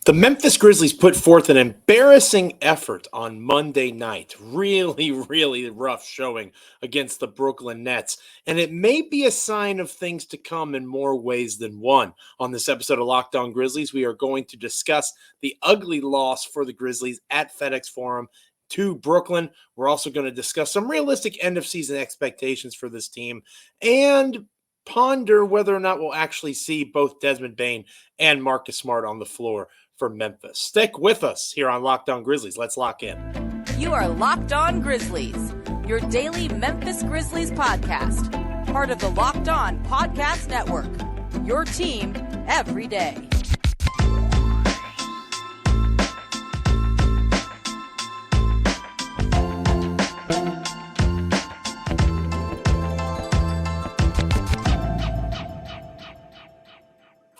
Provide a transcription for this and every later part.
The Memphis Grizzlies put forth an embarrassing effort on Monday night. Really rough showing against the Brooklyn Nets. And it may be a sign of things to come in more ways than one. On this episode of Locked On Grizzlies, we are going to discuss the ugly loss for the Grizzlies at FedEx Forum to Brooklyn. We're also going to discuss some realistic end of season expectations for this team and ponder whether or not we'll actually see both Desmond, Bane, and Marcus Smart on the floor for Memphis. Stick with us here on Locked On Grizzlies. Let's lock in. You are Locked On Grizzlies, your daily Memphis Grizzlies podcast. Part of the Locked On Podcast Network, your team every day.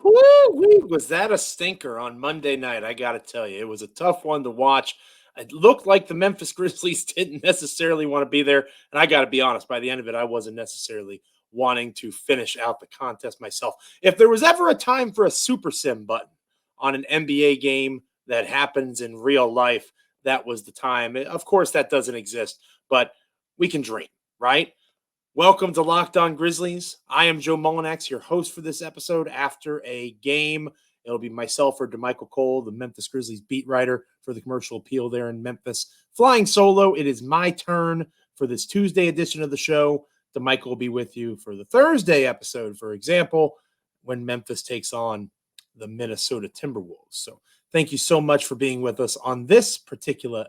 Woo-wee, was that a stinker on Monday night? I got to tell you, it was a tough one to watch. It looked like the Memphis Grizzlies didn't necessarily want to be there. And I got to be honest, by the end of it, I wasn't necessarily wanting to finish out the contest myself. If there was ever a time for a super sim button on an NBA game that happens in real life, that was the time. Of course, that doesn't exist, but we can dream, right? Welcome to Locked On Grizzlies. I am Joe Mullinax, your host for this episode. After a game, it'll be myself or DeMichael Cole, the Memphis Grizzlies beat writer for the Commercial Appeal there in Memphis. Flying solo, it is my turn for this Tuesday edition of the show. DeMichael will be with you for the Thursday episode, for example, when Memphis takes on the Minnesota Timberwolves. So thank you so much for being with us on this particular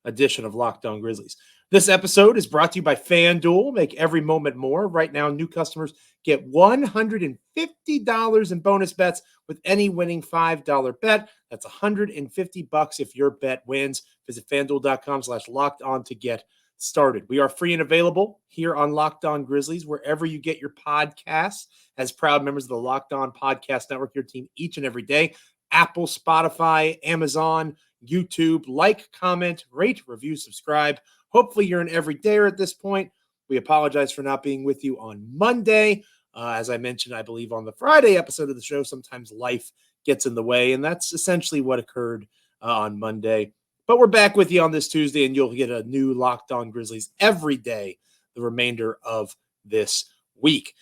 edition of Locked On Grizzlies. This episode is brought to you by FanDuel. Make every moment more. Right now, new customers get $150 in bonus bets with any winning $5 bet. That's $150 if your bet wins. Visit FanDuel.com/lockedon to get started. We are free and available here on Locked On Grizzlies, wherever you get your podcasts. As proud members of the Locked On Podcast Network, your team each and every day. Apple, Spotify, Amazon, YouTube. Like, comment, rate, review, subscribe. Hopefully you're an everydayer at this point. We apologize for not being with you on Monday. As I mentioned, I believe on the Friday episode of the show, sometimes life gets in the way, and that's essentially what occurred on Monday. But we're back with you on this Tuesday, and you'll get a new Locked On Grizzlies every day the remainder of this week.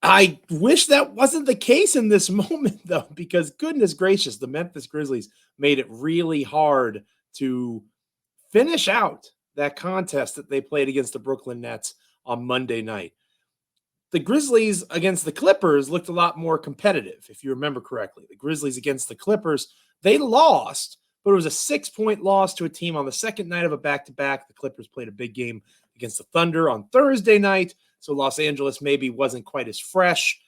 I wish that wasn't the case in this moment, though, because goodness gracious, the Memphis Grizzlies made it really hard to finish out that contest that they played against the Brooklyn Nets on Monday night. The Grizzlies against the Clippers looked a lot more competitive, if you remember correctly. The Grizzlies against the Clippers, they lost, but it was a 6-point loss to a team on the second night of a back-to-back. The Clippers played a big game against the Thunder on Thursday night, so Los Angeles maybe wasn't quite as fresh.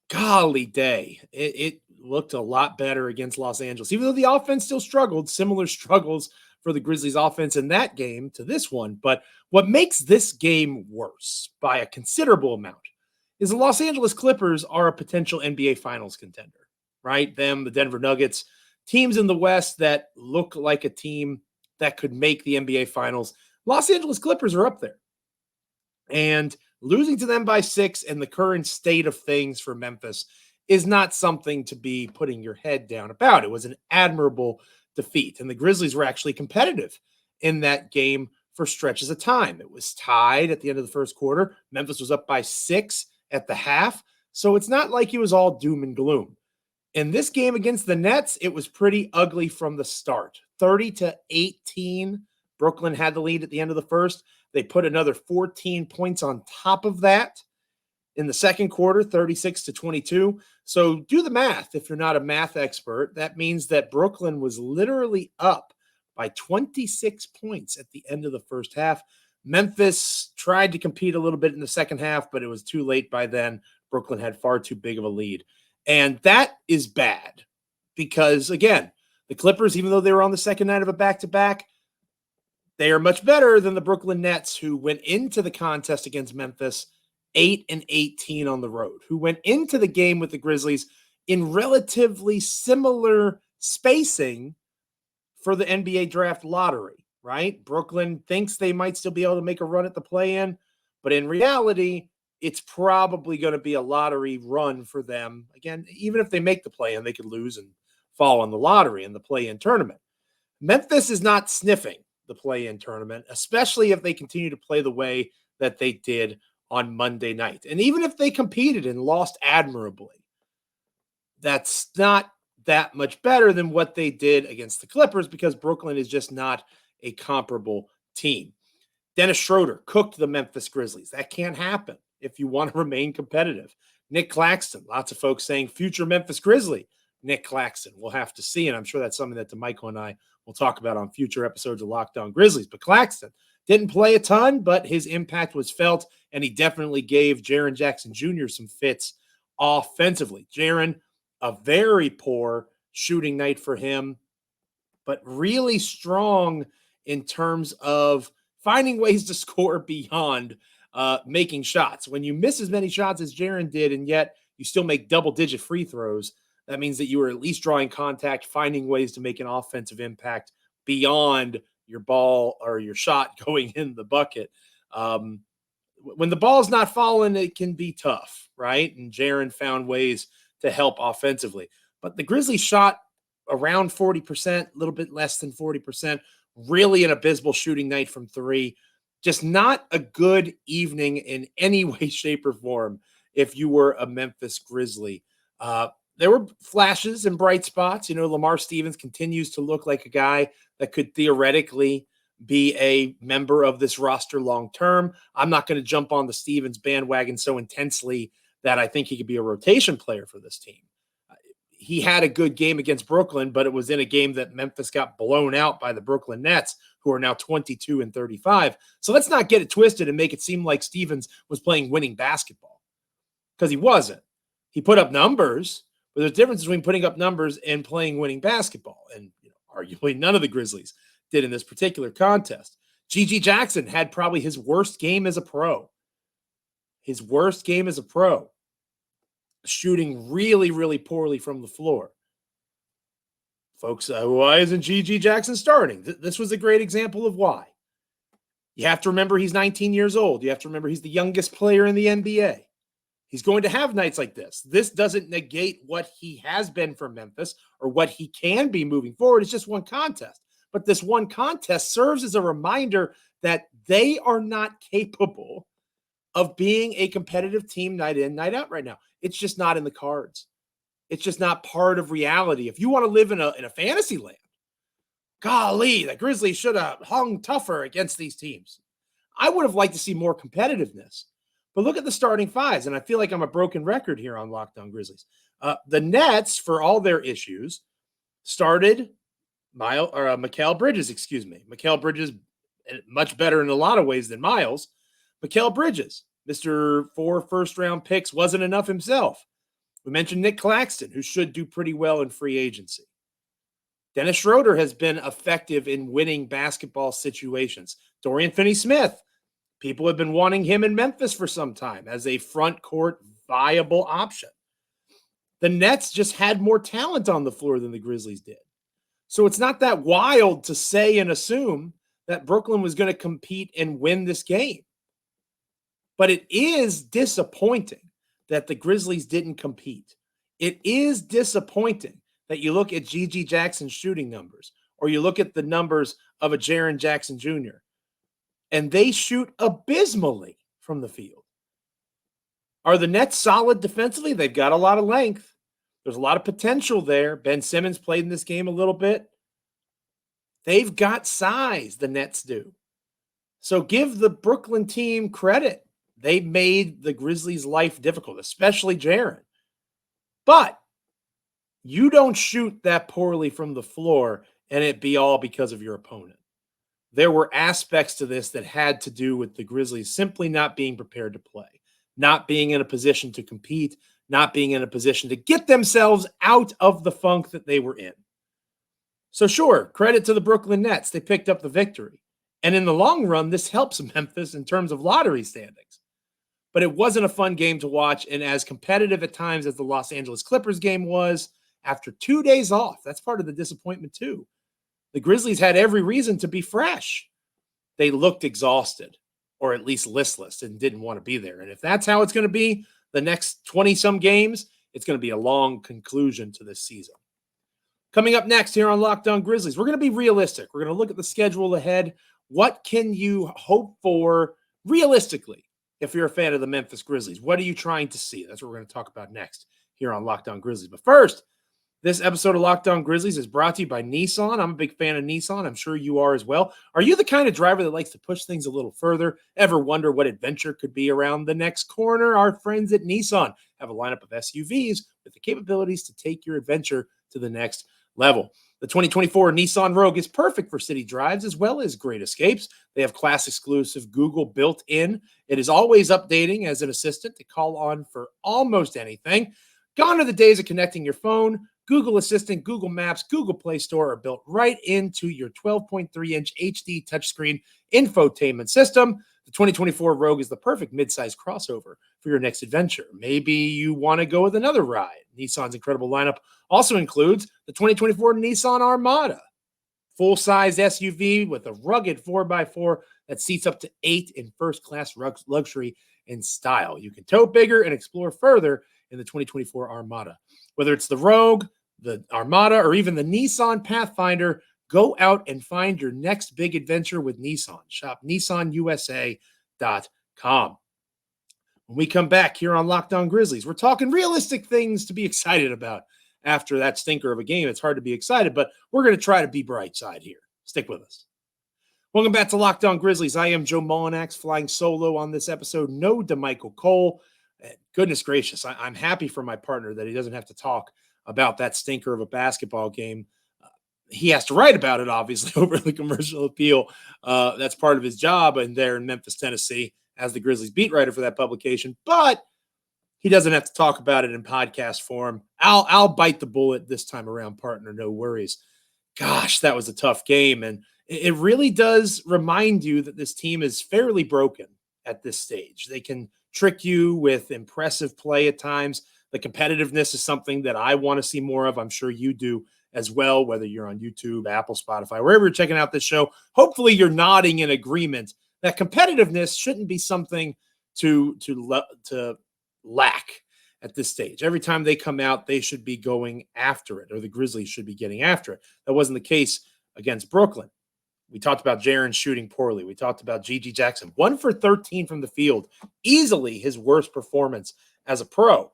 Golly day. It looked a lot better against Los Angeles, even though the offense still struggled, similar struggles for the Grizzlies offense in that game to this one. But what makes this game worse by a considerable amount is the Los Angeles Clippers are a potential NBA Finals contender, right? Them, the Denver Nuggets, teams in the West that look like a team that could make the NBA Finals. Los Angeles Clippers are up there. And losing to them by 6 in the current state of things for Memphis is not something to be putting your head down about. It was an admirable defeat, and the Grizzlies were actually competitive in that game for stretches of time. It was tied at the end of the first quarter. Memphis was up by 6 at the half, so it's not like it was all doom and gloom. In this game against the Nets, it was pretty ugly from the start. 30-18, Brooklyn had the lead at the end of the first. They put another 14 points on top of that in the second quarter, 36-22. So do the math. If you're not a math expert, that means that Brooklyn was literally up by 26 points at the end of the first half. Memphis tried to compete a little bit in the second half, but it was too late by then. Brooklyn had far too big of a lead. And that is bad because, again, the Clippers, even though they were on the second night of a back-to-back, they are much better than the Brooklyn Nets, who went into the contest against Memphis 8-18 on the road, who went into the game with the Grizzlies in relatively similar spacing for the NBA draft lottery, right? Brooklyn thinks they might still be able to make a run at the play-in, but in reality, it's probably going to be a lottery run for them. Again, even if they make the play-in, they could lose and fall in the lottery in the play-in tournament. Memphis is not sniffing the play-in tournament, especially if they continue to play the way that they did on Monday night. And even if they competed and lost admirably, that's not that much better than what they did against the Clippers because Brooklyn is just not a comparable team. Dennis Schroeder cooked the Memphis Grizzlies. That can't happen if you want to remain competitive. Nick Claxton, lots of folks saying future Memphis Grizzly. Nick Claxton, we'll have to see, and I'm sure that's something that DeMichael and I will talk about on future episodes of Locked On Grizzlies. But Claxton didn't play a ton, but his impact was felt, and he definitely gave Jaren Jackson Jr. some fits offensively. Jaren, a very poor shooting night for him, but really strong in terms of finding ways to score beyond making shots. When you miss as many shots as Jaren did, and yet you still make double-digit free throws, that means that you are at least drawing contact, finding ways to make an offensive impact beyond your ball or your shot going in the bucket. When the ball's not falling, it can be tough, right? And Jaren found ways to help offensively. But the Grizzlies shot around 40%, a little bit less than 40%. Really an abysmal shooting night from three. Just not a good evening in any way, shape, or form if you were a Memphis Grizzly. There were flashes and bright spots. You know, Lamar Stevens continues to look like a guy that could theoretically be a member of this roster long-term. I'm not going to jump on the Stevens bandwagon so intensely that I think he could be a rotation player for this team. He had a good game against Brooklyn, but it was in a game that Memphis got blown out by the Brooklyn Nets, who are now 22-35. So let's not get it twisted and make it seem like Stevens was playing winning basketball, because he wasn't. He put up numbers, but there's a difference between putting up numbers and playing winning basketball. And arguably none of the Grizzlies did in this particular contest. G.G. Jackson had probably his worst game as a pro. Shooting really, really poorly from the floor. Folks, why isn't G.G. Jackson starting? This was a great example of why. You have to remember he's 19 years old. You have to remember he's the youngest player in the NBA. He's going to have nights like this. This doesn't negate what he has been for Memphis or what he can be moving forward. It's just one contest. But this one contest serves as a reminder that they are not capable of being a competitive team night in, night out right now. It's just not in the cards. It's just not part of reality. If you want to live in a fantasy land, golly, the Grizzlies should have hung tougher against these teams. I would have liked to see more competitiveness. But look at the starting fives, and I feel like I'm a broken record here on Locked On Grizzlies. The Nets, for all their issues, started Mikal Bridges, Mikal Bridges, much better in a lot of ways than Miles. Mikal Bridges, Mr. 4 first-round picks, wasn't enough himself. We mentioned Nick Claxton, who should do pretty well in free agency. Dennis Schroeder has been effective in winning basketball situations. Dorian Finney-Smith, people have been wanting him in Memphis for some time as a front court viable option. The Nets just had more talent on the floor than the Grizzlies did. So it's not that wild to say and assume that Brooklyn was going to compete and win this game. But it is disappointing that the Grizzlies didn't compete. It is disappointing that you look at G.G. Jackson's shooting numbers, or you look at the numbers of a Jaren Jackson Jr., and they shoot abysmally from the field. Are the Nets solid defensively? They've got a lot of length. There's a lot of potential there. Ben Simmons played in this game a little bit. They've got size, the Nets do. So give the Brooklyn team credit. They made the Grizzlies' life difficult, especially Jaren. But you don't shoot that poorly from the floor and it be all because of your opponent. There were aspects to this that had to do with the Grizzlies simply not being prepared to play, not being in a position to compete, not being in a position to get themselves out of the funk that they were in. So sure, credit to the Brooklyn Nets. They picked up the victory. And in the long run, this helps Memphis in terms of lottery standings. But it wasn't a fun game to watch. And as competitive at times as the Los Angeles Clippers game was, after 2 days off, that's part of the disappointment too. The Grizzlies had every reason to be fresh. They looked exhausted, or at least listless and didn't want to be there. And if that's how it's going to be the next 20-some games, it's going to be a long conclusion to this season. Coming up next here on Locked On Grizzlies, we're going to be realistic. We're going to look at the schedule ahead. What can you hope for realistically if you're a fan of the Memphis Grizzlies? What are you trying to see? That's what we're going to talk about next here on Locked On Grizzlies. But first, this episode of Locked On Grizzlies is brought to you by Nissan. I'm a big fan of Nissan. I'm sure you are as well. Are you the kind of driver that likes to push things a little further? Ever wonder what adventure could be around the next corner? Our friends at Nissan have a lineup of SUVs with the capabilities to take your adventure to the next level. The 2024 Nissan Rogue is perfect for city drives as well as great escapes. They have class-exclusive Google built in. It is always updating as an assistant to call on for almost anything. Gone are the days of connecting your phone. Google Assistant, Google Maps, Google Play Store are built right into your 12.3-inch HD touchscreen infotainment system. The 2024 Rogue is the perfect midsize crossover for your next adventure. Maybe you want to go with another ride. Nissan's incredible lineup also includes the 2024 Nissan Armada, full-size SUV with a rugged 4x4 that seats up to 8 in first-class luxury and style. You can tow bigger and explore further in the 2024 Armada. Whether it's the Rogue, the Armada, or even the Nissan Pathfinder, go out and find your next big adventure with Nissan. Shop nissanusa.com. When we come back here on Locked On Grizzlies, we're talking realistic things to be excited about. After that stinker of a game, it's hard to be excited, but we're going to try to be bright side here. Stick with us. Welcome back to Locked On Grizzlies. I am Joe Mullinax, flying solo on this episode. No DeMichael Cole. Goodness gracious, I'm happy for my partner that he doesn't have to talk about that stinker of a basketball game. He has to write about it, obviously, over the commercial appeal. That's part of his job and there in Memphis, Tennessee, as the Grizzlies beat writer for that publication. But he doesn't have to talk about it in podcast form. I'll bite the bullet this time around, partner. No worries. Gosh, that was a tough game. And it really does remind you that this team is fairly broken at this stage. They can trick you with impressive play at times. The competitiveness is something that I want to see more of. I'm sure you do as well, whether you're on YouTube, Apple, Spotify, wherever you're checking out this show. Hopefully you're nodding in agreement that competitiveness shouldn't be something to lack at this stage. Every time they come out, they should be going after it, or the Grizzlies should be getting after it. That wasn't the case against Brooklyn. We talked about Jaren shooting poorly. We talked about G.G. Jackson, 1 for 13 from the field, easily his worst performance as a pro.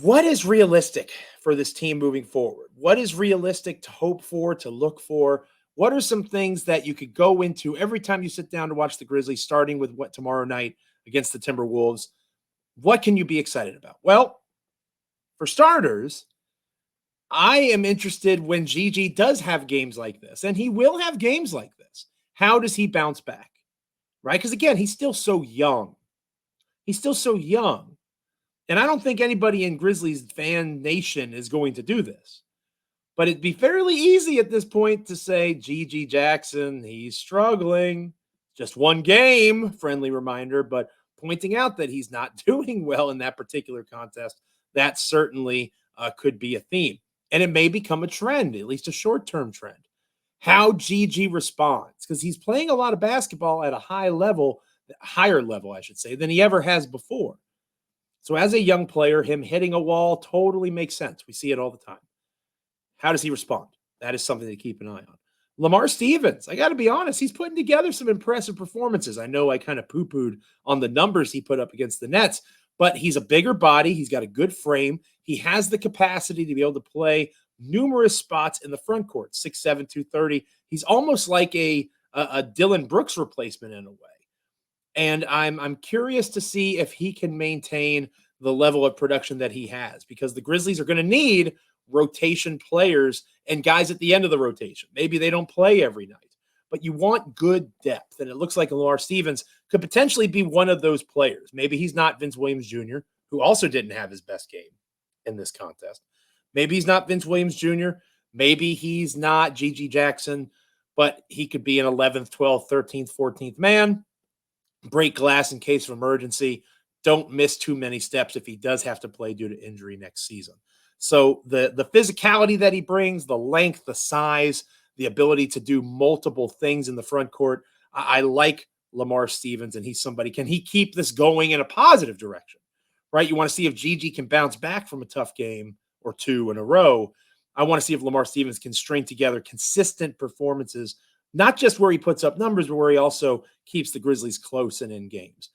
What is realistic for this team moving forward? What is realistic to hope for, to look for? What are some things that you could go into every time you sit down to watch the Grizzlies, starting with what tomorrow night against the Timberwolves? What can you be excited about? Well, for starters, I am interested when Gigi does have games like this, and he will have games like this. How does he bounce back? Right? Because again, he's still so young. He's still so young. And I don't think anybody in Grizzlies fan nation is going to do this. But it'd be fairly easy at this point to say, G.G. Jackson, he's struggling. Just one game, friendly reminder, but pointing out that he's not doing well in that particular contest, that certainly could be a theme. And it may become a trend, at least a short-term trend. How G.G. responds, because he's playing a lot of basketball at a higher level, I should say, than he ever has before. So as a young player, him hitting a wall totally makes sense. We see it all the time. How does he respond? That is something to keep an eye on. Lamar Stevens, I got to be honest, he's putting together some impressive performances. I know I kind of poo-pooed on the numbers he put up against the Nets, but he's a bigger body. He's got a good frame. He has the capacity to be able to play numerous spots in the front court, 6'7", 230. He's almost like a Dylan Brooks replacement in a way. And I'm curious to see if he can maintain the level of production that he has, because the Grizzlies are going to need rotation players and guys at the end of the rotation. Maybe they don't play every night, but you want good depth. And it looks like Lamar Stevens could potentially be one of those players. Maybe he's not Vince Williams Jr., who also didn't have his best game in this contest. Maybe he's not Vince Williams Jr. Maybe he's not G.G. Jackson, but he could be an 11th, 12th, 13th, 14th man. Break glass in case of emergency. Don't miss too many steps if he does have to play due to injury next season. So the physicality that he brings, the length, the size, the ability to do multiple things in the front court, I like Lamar Stevens, and he's somebody, can he keep this going in a positive direction, right? You want to see if Gigi can bounce back from a tough game or two in a row. I want to see if Lamar Stevens can string together consistent performances, not just where he puts up numbers, but where he also keeps the Grizzlies close and in games.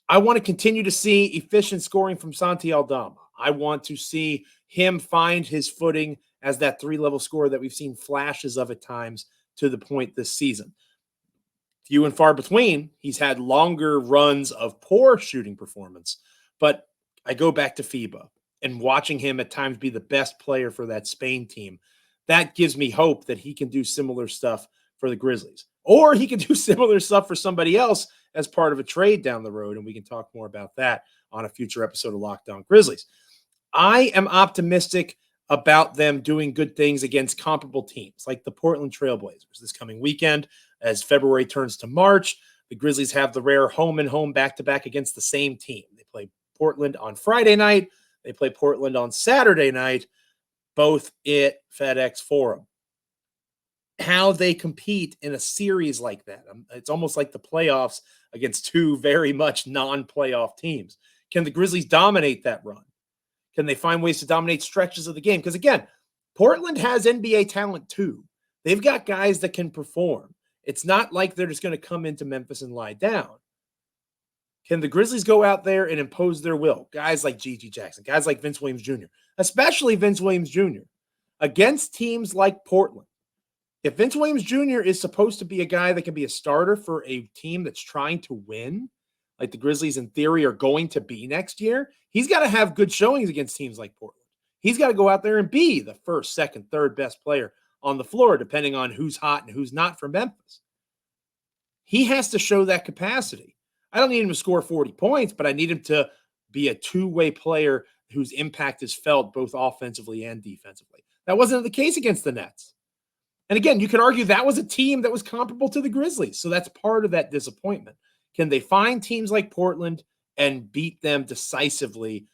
I want to continue to see efficient scoring from Santi Aldama. I want to see him find his footing as that three-level scorer that we've seen flashes of at times to the point this season. Few and far between. He's had longer runs of poor shooting performance, but I go back to FIBA and watching him at times be the best player for that Spain team. That gives me hope that he can do similar stuff for the Grizzlies, or he can do similar stuff for somebody else as part of a trade down the road. And we can talk more about that on a future episode of Locked On Grizzlies. I am optimistic about them doing good things against comparable teams like the Portland Trailblazers this coming weekend. As February turns to March, the Grizzlies have the rare home and home back-to-back against the same team. They play Portland on Friday night. They play Portland on Saturday night, both at FedEx Forum. How they compete in a series like that. It's almost like the playoffs against two very much non-playoff teams. Can the Grizzlies dominate that run? Can they find ways to dominate stretches of the game? Because again, Portland has NBA talent too. They've got guys that can perform. It's not like they're just going to come into Memphis and lie down. Can the Grizzlies go out there and impose their will? Guys like Gigi Jackson, guys like Vince Williams Jr., especially Vince Williams Jr., against teams like Portland. If Vince Williams Jr. is supposed to be a guy that can be a starter for a team that's trying to win, like the Grizzlies in theory are going to be next year, he's got to have good showings against teams like Portland. He's got to go out there and be the first, second, third best player on the floor, depending on who's hot and who's not for Memphis. He has to show that capacity. I don't need him to score 40 points, but I need him to be a two-way player whose impact is felt both offensively and defensively. That wasn't the case against the Nets. And again, you could argue that was a team that was comparable to the Grizzlies. So that's part of that disappointment. Can they find teams like Portland and beat them decisively?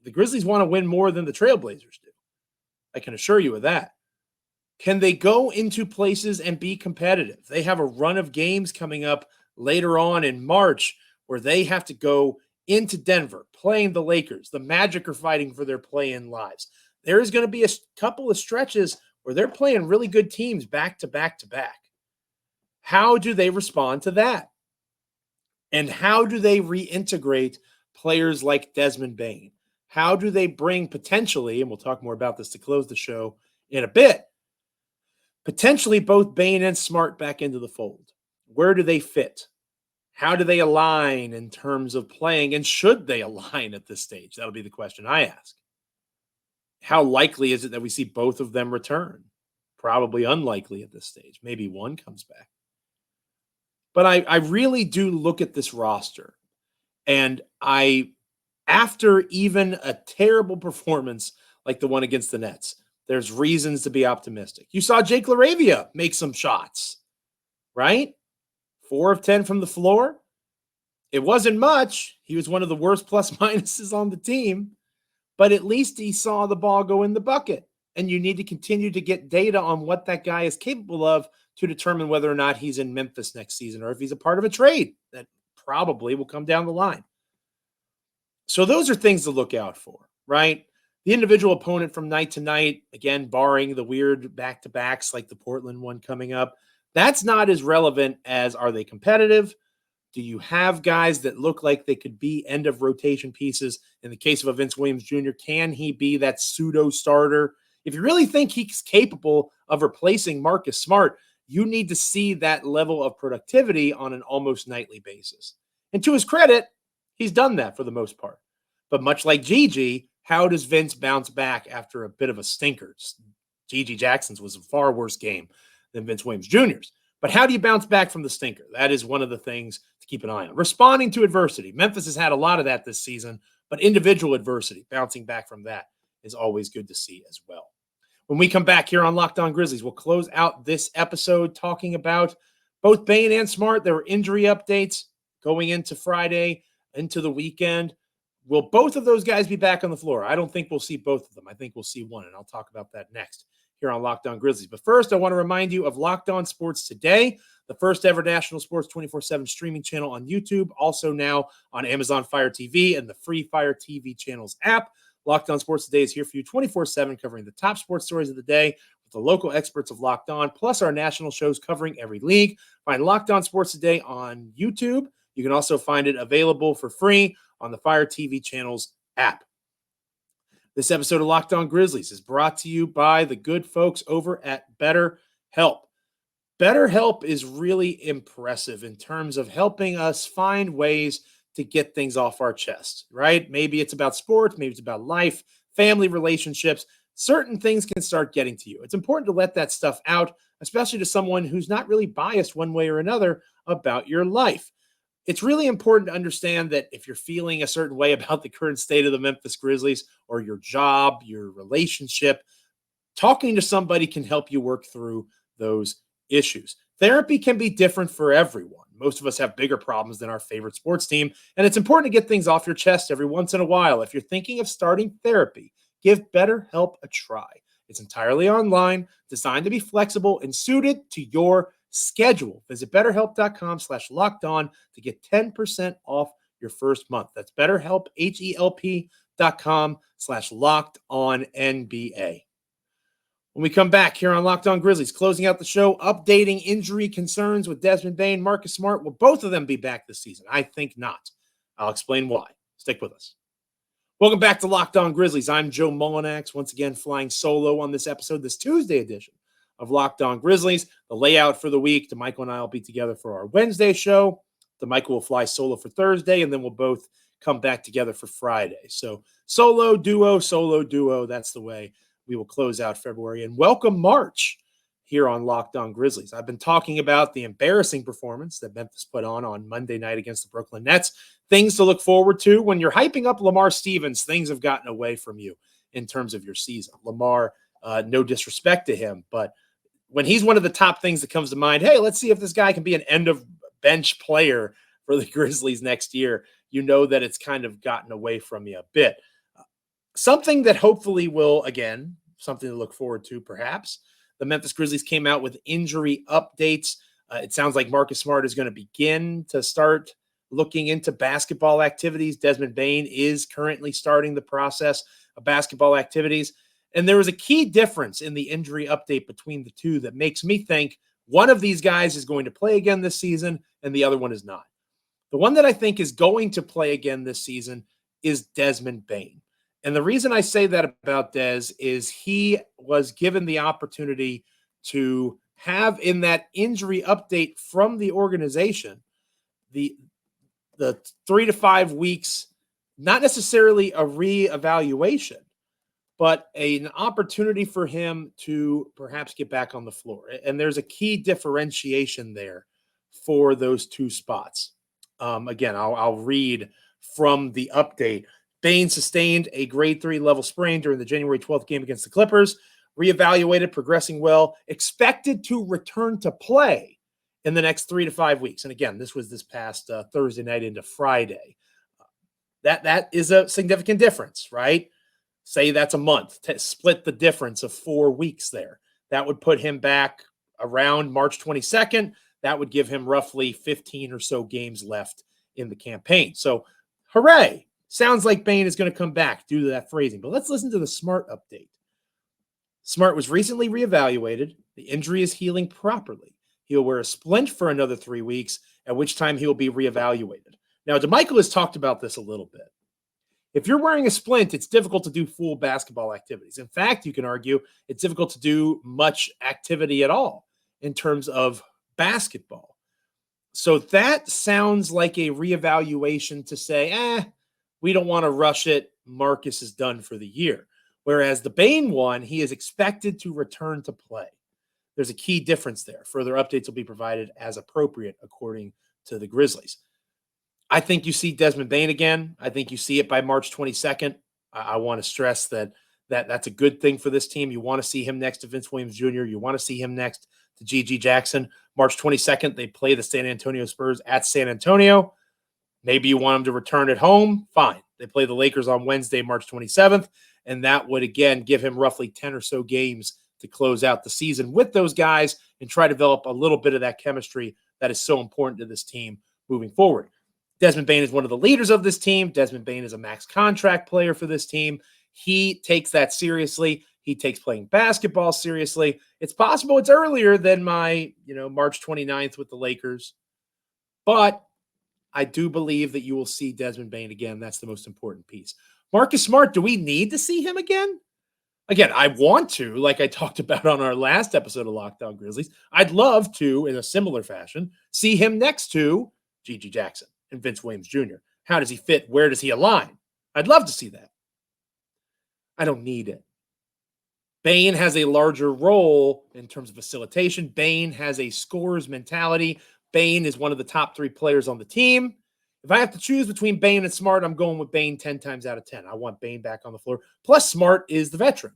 The Grizzlies want to win more than the Trailblazers do. I can assure you of that. Can they go into places and be competitive? They have a run of games coming up later on in March where they have to go into Denver, playing the Lakers. The Magic are fighting for their play-in lives. There is going to be a couple of stretches where they're playing really good teams back to back to back. How do they respond to that? And how do they reintegrate players like Desmond Bane? How do they bring potentially, and we'll talk more about this to close the show in a bit, potentially both Bane and Smart back into the fold? Where do they fit? How do they align in terms of playing? And should they align at this stage? That'll be the question I ask. How likely is it that we see both of them return? Probably unlikely at this stage. Maybe one comes back. But I really do look at this roster, and after even a terrible performance like the one against the Nets, there's reasons to be optimistic. You saw Jake LaRavia make some shots, right? 4 of 10 from the floor. It wasn't much. He was one of the worst plus minuses on the team, but at least he saw the ball go in the bucket. And you need to continue to get data on what that guy is capable of to determine whether or not he's in Memphis next season or if he's a part of a trade that probably will come down the line. So those are things to look out for, right? The individual opponent from night to night, again, barring the weird back-to-backs like the Portland one coming up, that's not as relevant as, are they competitive? Do you have guys that look like they could be end-of-rotation pieces? In the case of a Vince Williams Jr., can he be that pseudo-starter? If you really think he's capable of replacing Marcus Smart, you need to see that level of productivity on an almost nightly basis. And to his credit, he's done that for the most part. But much like Gigi, how does Vince bounce back after a bit of a stinker? Gigi Jackson's was a far worse game than Vince Williams Jr.'s. But how do you bounce back from the stinker? That is one of the things to keep an eye on. Responding to adversity. Memphis has had a lot of that this season, but individual adversity, bouncing back from that, is always good to see as well. When we come back here on Locked On Grizzlies, we'll close out this episode talking about both Bane and Smart. There were injury updates going into Friday, into the weekend. Will both of those guys be back on the floor? I don't think we'll see both of them. I think we'll see one, and I'll talk about that next here on Locked On Grizzlies. But first, I want to remind you of Locked On Sports Today, the first ever national sports 24/7 streaming channel on YouTube, also now on Amazon Fire TV and the free Fire TV channels app. Locked On Sports Today is here for you 24/7, covering the top sports stories of the day with the local experts of Locked On, plus our national shows covering every league. Find Locked On Sports Today on YouTube. You can also find it available for free on the Fire TV channels app. This episode of Locked On Grizzlies is brought to you by the good folks over at BetterHelp. BetterHelp is really impressive in terms of helping us find ways to get things off our chest, right? Maybe it's about sports, maybe it's about life, family relationships. Certain things can start getting to you. It's important to let that stuff out, especially to someone who's not really biased one way or another about your life. It's really important to understand that if you're feeling a certain way about the current state of the Memphis Grizzlies or your job, your relationship, talking to somebody can help you work through those issues. Therapy can be different for everyone. Most of us have bigger problems than our favorite sports team, and it's important to get things off your chest every once in a while. If you're thinking of starting therapy, give BetterHelp a try. It's entirely online, designed to be flexible and suited to your schedule. Visit BetterHelp.com/lockedon to get 10% off your first month. That's BetterHelp, HELP.com/LockedOnNBA. When we come back here on Locked On Grizzlies, closing out the show, updating injury concerns with Desmond, Bane, Marcus Smart. Will both of them be back this season? I think not. I'll explain why. Stick with us. Welcome back to Locked On Grizzlies. I'm Joe Mullinax, once again flying solo on this episode, this Tuesday edition of Locked On Grizzlies. The layout for the week, DeMichael and I will be together for our Wednesday show. DeMichael will fly solo for Thursday, and then we'll both come back together for Friday. So solo, duo, that's the way we will close out February. And welcome March here on Locked On Grizzlies. I've been talking about the embarrassing performance that Memphis put on Monday night against the Brooklyn Nets. Things to look forward to. When you're hyping up Lamar Stevens, things have gotten away from you in terms of your season. Lamar, no disrespect to him, but when he's one of the top things that comes to mind, hey, let's see if this guy can be an end-of-bench player for the Grizzlies next year, you know that it's kind of gotten away from you a bit. Something that hopefully will, again, something to look forward to perhaps. The Memphis Grizzlies came out with injury updates. It sounds like Marcus Smart is going to begin to start looking into basketball activities. Desmond Bane is currently starting the process of basketball activities. And there was a key difference in the injury update between the two that makes me think one of these guys is going to play again this season and the other one is not. The one that I think is going to play again this season is Desmond Bane. And the reason I say that about Des is he was given the opportunity to have in that injury update from the organization the 3 to 5 weeks, not necessarily a reevaluation, but an opportunity for him to perhaps get back on the floor. And there's a key differentiation there for those two spots. Again, I'll read from the update. Bane sustained a grade 3 level sprain during the January 12th game against the Clippers, reevaluated, progressing well, expected to return to play in the next 3 to 5 weeks. And again, this was this past Thursday night into Friday. That is a significant difference, right? Say that's a month, to split the difference of 4 weeks there. That would put him back around March 22nd. That would give him roughly 15 or so games left in the campaign. So, hooray. Sounds like Bane is going to come back due to that phrasing. But let's listen to the Smart update. Smart was recently reevaluated. The injury is healing properly. He'll wear a splint for another 3 weeks, at which time he will be reevaluated. Now, DeMichael has talked about this a little bit. If you're wearing a splint, it's difficult to do full basketball activities. In fact, you can argue it's difficult to do much activity at all in terms of basketball. So that sounds like a reevaluation to say, we don't want to rush it. Marcus is done for the year. Whereas the Bane one, he is expected to return to play. There's a key difference there. Further updates will be provided as appropriate, according to the Grizzlies. I think you see Desmond Bane again. I think you see it by March 22nd. I want to stress that's a good thing for this team. You want to see him next to Vince Williams Jr. You want to see him next to G.G. Jackson. March 22nd, they play the San Antonio Spurs at San Antonio. Maybe you want him to return at home. Fine. They play the Lakers on Wednesday, March 27th, and that would, again, give him roughly 10 or so games to close out the season with those guys and try to develop a little bit of that chemistry that is so important to this team moving forward. Desmond Bane is one of the leaders of this team. Desmond Bane is a max contract player for this team. He takes that seriously. He takes playing basketball seriously. It's possible it's earlier than my, March 29th with the Lakers, but I do believe that you will see Desmond Bane again. That's the most important piece. Marcus Smart, do we need to see him again? Again, I want to, like I talked about on our last episode of Lockdown Grizzlies. I'd love to, in a similar fashion, see him next to G.G. Jackson and Vince Williams Jr. How does he fit? Where does he align? I'd love to see that. I don't need it. Bane has a larger role in terms of facilitation. Bane has a scorer's mentality. Bane is one of the top 3 players on the team. If I have to choose between Bane and Smart, I'm going with Bane 10 times out of 10. I want Bane back on the floor. Plus, Smart is the veteran,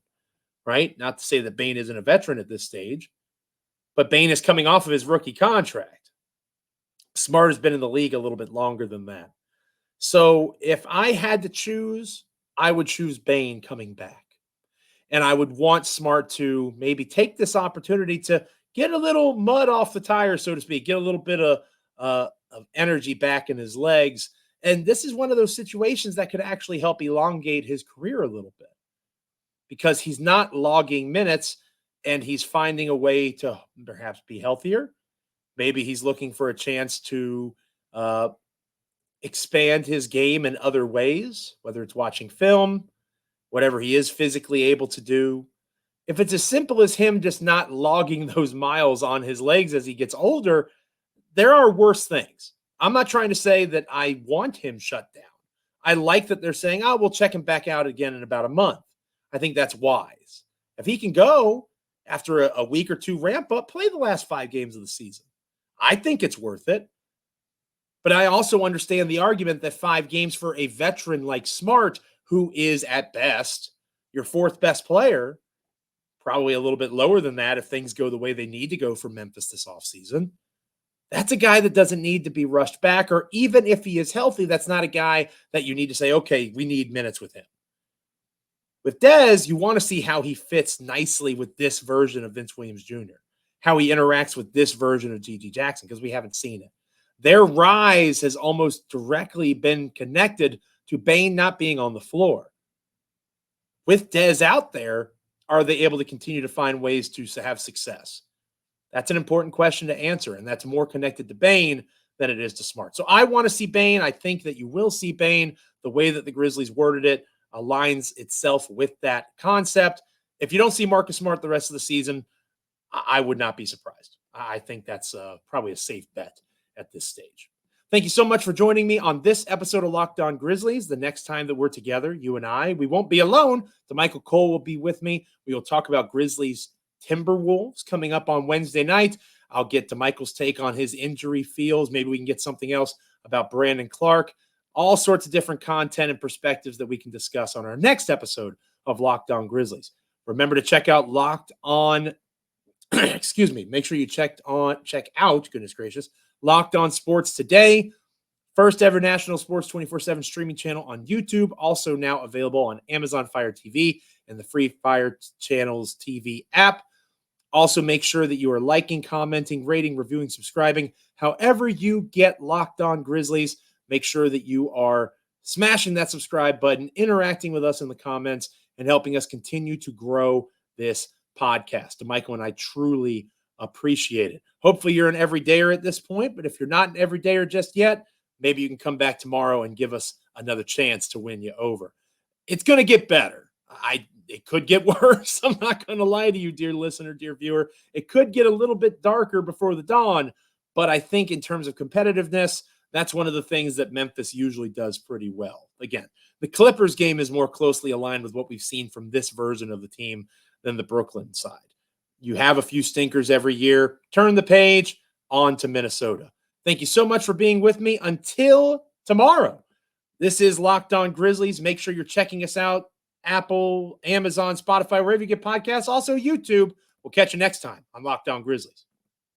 right? Not to say that Bane isn't a veteran at this stage, but Bane is coming off of his rookie contract. Smart has been in the league a little bit longer than that. So if I had to choose, I would choose Bane coming back. And I would want Smart to maybe take this opportunity to get a little mud off the tire, so to speak, get a little bit of energy back in his legs. And this is one of those situations that could actually help elongate his career a little bit because he's not logging minutes and he's finding a way to perhaps be healthier. Maybe he's looking for a chance to expand his game in other ways, whether it's watching film, whatever he is physically able to do. If it's as simple as him just not logging those miles on his legs as he gets older, there are worse things. I'm not trying to say that I want him shut down. I like that they're saying, we'll check him back out again in about a month. I think that's wise. If he can go after a week or 2 ramp up, play the last 5 games of the season. I think it's worth it. But I also understand the argument that 5 games for a veteran like Smart, who is at best your 4th best player, probably a little bit lower than that if things go the way they need to go for Memphis this offseason. That's a guy that doesn't need to be rushed back, or even if he is healthy, that's not a guy that you need to say, okay, we need minutes with him. With Dez, you want to see how he fits nicely with this version of Vince Williams Jr., how he interacts with this version of G.G. Jackson, because we haven't seen it. Their rise has almost directly been connected to Bane not being on the floor. With Dez out there, are they able to continue to find ways to have success? That's an important question to answer, and that's more connected to Bane than it is to Smart. So I want to see Bane. I think that you will see Bane. The way that the Grizzlies worded it aligns itself with that concept. If you don't see Marcus Smart the rest of the season, I would not be surprised. I think that's probably a safe bet at this stage. Thank you so much for joining me on this episode of Locked On Grizzlies. The next time that we're together, you and I, we won't be alone. Michael Cole will be with me. We will talk about Grizzlies Timberwolves coming up on Wednesday night. I'll get to Michael's take on his injury feels. Maybe we can get something else about Brandon Clark. All sorts of different content and perspectives that we can discuss on our next episode of Locked On Grizzlies. Remember to check out Locked On. Excuse me. Make sure you check out, goodness gracious, Locked On Sports Today. First ever national sports 24/7 streaming channel on YouTube. Also now available on Amazon Fire TV and the free Fire Channels TV app. Also, make sure that you are liking, commenting, rating, reviewing, subscribing. However you get Locked On Grizzlies, make sure that you are smashing that subscribe button, interacting with us in the comments, and helping us continue to grow this podcast. Michael and I truly appreciate it. Hopefully you're an everydayer at this point, but if you're not an everydayer just yet, maybe you can come back tomorrow and give us another chance to win you over. It's going to get better. It could get worse. I'm not going to lie to you, dear listener, dear viewer. It could get a little bit darker before the dawn, but I think in terms of competitiveness, that's one of the things that Memphis usually does pretty well. Again, the Clippers game is more closely aligned with what we've seen from this version of the team than the Brooklyn side. You have a few stinkers every year. Turn the page, on to Minnesota. Thank you so much for being with me. Until tomorrow, this is Locked On Grizzlies. Make sure you're checking us out. Apple, Amazon, Spotify, wherever you get podcasts. Also YouTube. We'll catch you next time on Locked On Grizzlies.